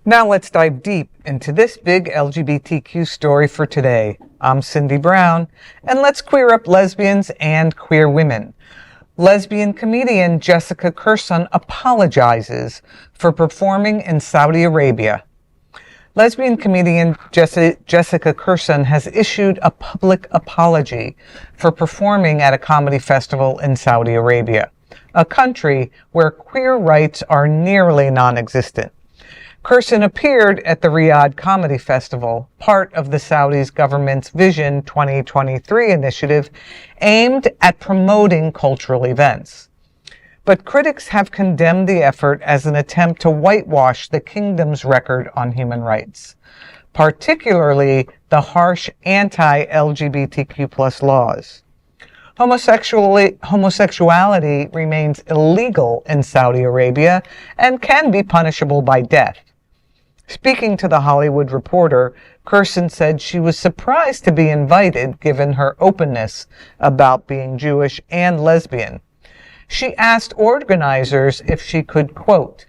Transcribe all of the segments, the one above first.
Now let's dive deep into this big LGBTQ story for today. I'm Cindy Brown, and let's queer up lesbians and queer women. Lesbian comedian Jessica Kirson apologizes for performing in Saudi Arabia. Lesbian comedian Jessica Kirson has issued a public apology for performing at a comedy festival in Saudi Arabia, a country where queer rights are nearly non-existent. Kirson appeared at the Riyadh Comedy Festival, part of the Saudi government's Vision 2023 initiative aimed at promoting cultural events. But critics have condemned the effort as an attempt to whitewash the kingdom's record on human rights, particularly the harsh anti-LGBTQ+ laws. Homosexuality remains illegal in Saudi Arabia and can be punishable by death. Speaking to The Hollywood Reporter, Kirson said she was surprised to be invited given her openness about being Jewish and lesbian. She asked organizers if she could, quote,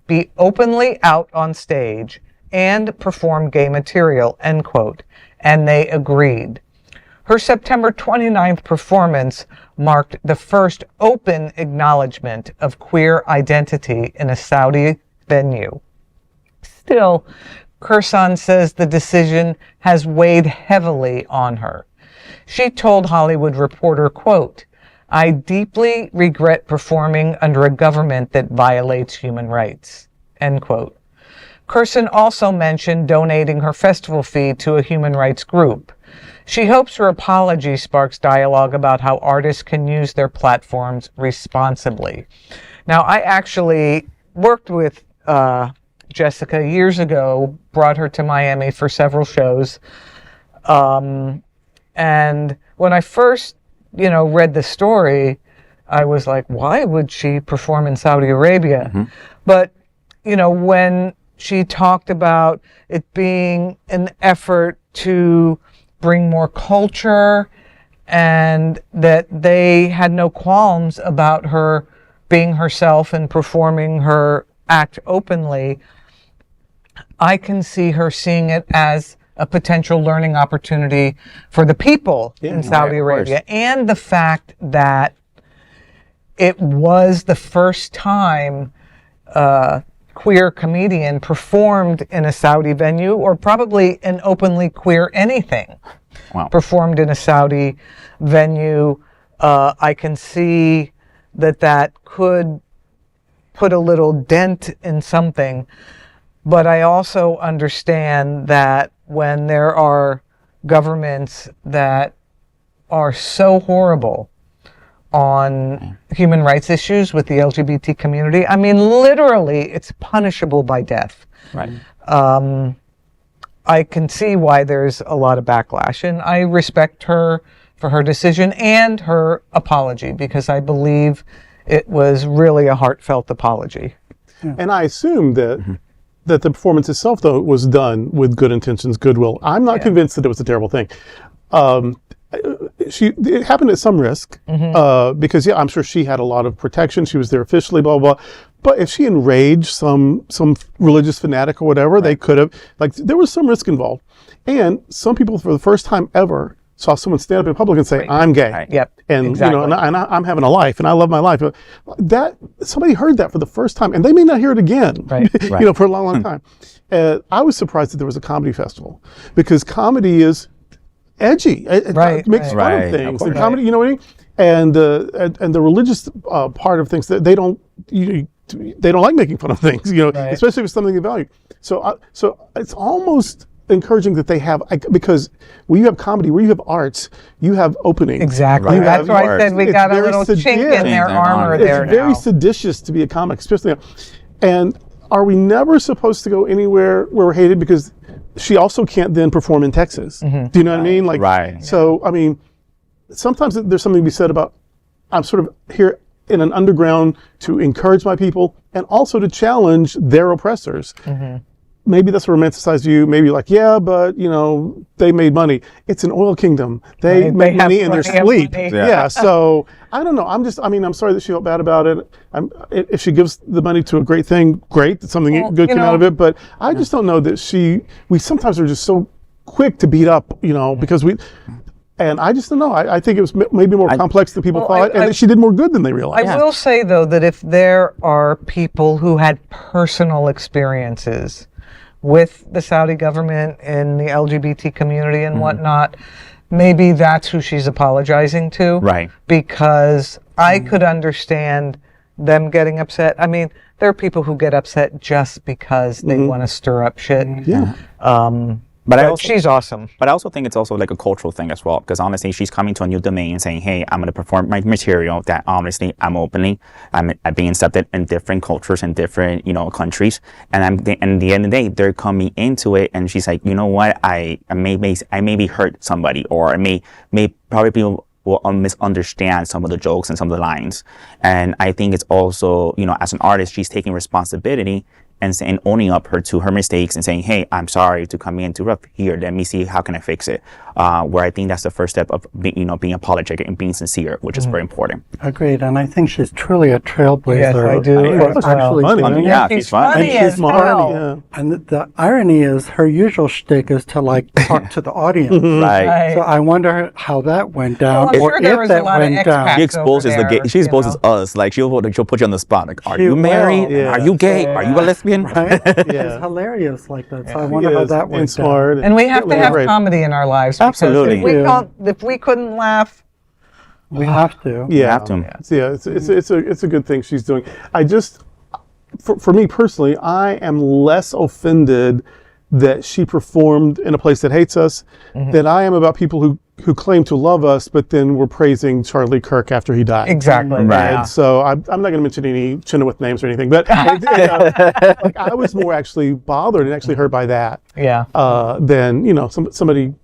be openly out on stage and perform gay material, end quote, and they agreed. Her September 29th performance marked the first open acknowledgement of queer identity in a Saudi venue. Still, Kirson says the decision has weighed heavily on her. She told Hollywood Reporter, quote, I deeply regret performing under a government that violates human rights, end quote. Kirson also mentioned donating her festival fee to a human rights group. She hopes her apology sparks dialogue about how artists can use their platforms responsibly. Now, I actually worked with Jessica years ago, brought her to Miami for several shows. And when I first, read the story, I was like, why would she perform in Saudi Arabia? Mm-hmm. But, when she talked about it being an effort to bring more culture and that they had no qualms about her being herself and performing her act openly, I can see her seeing it as a potential learning opportunity for the people in Saudi Arabia. And the fact that it was the first time a queer comedian performed in a Saudi venue, or probably an openly queer anything. Wow. Performed in a Saudi venue. I can see that could put a little dent in something. But I also understand that when there are governments that are so horrible on human rights issues with the LGBT community, I mean, literally, it's punishable by death. Right. I can see why there's a lot of backlash, and I respect her for her decision and her apology, because I believe it was really a heartfelt apology. Yeah. And I assume that that the performance itself, though, was done with good intentions, goodwill. I'm not convinced that it was a terrible thing. It happened at some risk, because I'm sure she had a lot of protection. She was there officially, blah, blah, blah. But if she enraged some religious fanatic or whatever, they could have, there was some risk involved. And some people, for the first time ever, saw someone stand up in public and say, I'm gay. Right. Yep. And, exactly. And I'm having a life and I love my life. That, somebody heard that for the first time, and they may not hear it again, for a long, long time. I was surprised that there was a comedy festival, because comedy is edgy. It makes fun of things. And comedy, you know what I mean? And the religious part of things, that they don't like making fun of things, especially if it's something they value. So it's almost encouraging that they have, because when you have comedy, where you have arts, you have openings. Exactly. That's why I said we got a little chink in their armor there. It's very seditious to be a comic, especially now. And are we never supposed to go anywhere where we're hated? Because she also can't then perform in Texas. Do you know what I mean? So, I mean, sometimes there's something to be said about, I'm sort of here in an underground to encourage my people and also to challenge their oppressors. maybe that's a romanticized view. Maybe like, yeah, but they made money. It's an oil kingdom. They make money in their sleep. Yeah. So I don't know. I'm sorry that she felt bad about it. If she gives the money to a great thing, great. Something good came out of it. But I just don't know that we sometimes are just so quick to beat up, because and I just don't know. I think it was maybe more complex than people thought, and that she did more good than they realized. I will say, though, that if there are people who had personal experiences with the Saudi government and the LGBT community and whatnot, maybe that's who she's apologizing to. Right. Because I could understand them getting upset. I mean, there are people who get upset just because they want to stir up shit. Yeah. But she's awesome. But I also think it's also like a cultural thing as well, because honestly, she's coming to a new domain and saying, "Hey, I'm going to perform my material that honestly I'm being accepted in different cultures and different countries, and at the end of the day, they're coming into it, and she's like, you know what, I maybe hurt somebody, or I may probably people will misunderstand some of the jokes and some of the lines, and I think it's also as an artist, she's taking responsibility and owning up to her mistakes and saying, hey, I'm sorry to come in too rough here. Let me see how can I fix it. Where I think that's the first step of being apologetic and being sincere, which is very important. Agreed, and I think she's truly a trailblazer. Yes, I do. Actually doing Yeah, it. she's funny. And she's smart. Yeah. And the irony is, her usual shtick is to talk to the audience. Right. So I wonder how that went down, Well, I'm or sure there if was a that lot of went down. expats She exposes over there, she exposes us. Like she'll put you on the spot. Like, are you married? Yeah. Are you gay? Are you a lesbian? Right? Yeah. It's hilarious like that. So I wonder how that went and smart. down. And we have to have Great. comedy in our lives. because Absolutely. If we couldn't laugh, We have to. Yeah, have to. Yeah, it's a good thing she's doing. I just, for me personally, I am less offended that she performed in a place that hates us than I am about people who claim to love us, but then were praising Charlie Kirk after he died. exactly. Right. Yeah. And so I'm not going to mention any Chenoweth names or anything, but like I was more actually bothered and actually hurt by that Yeah. than somebody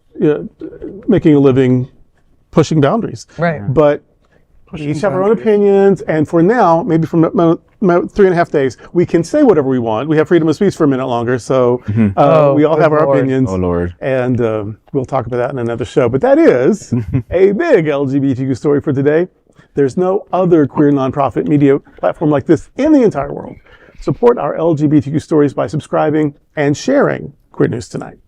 making a living pushing boundaries. Right. But we each have our own opinions, and for now, maybe from about 3.5 days, we can say whatever we want. We have freedom of speech for a minute longer, so we all good have our Lord. opinions. Oh Lord. And we'll talk about that in another show. But that is a big LGBTQ story for today. There's no other queer nonprofit media platform like this in the entire world. Support our LGBTQ stories by subscribing and sharing Queer News Tonight.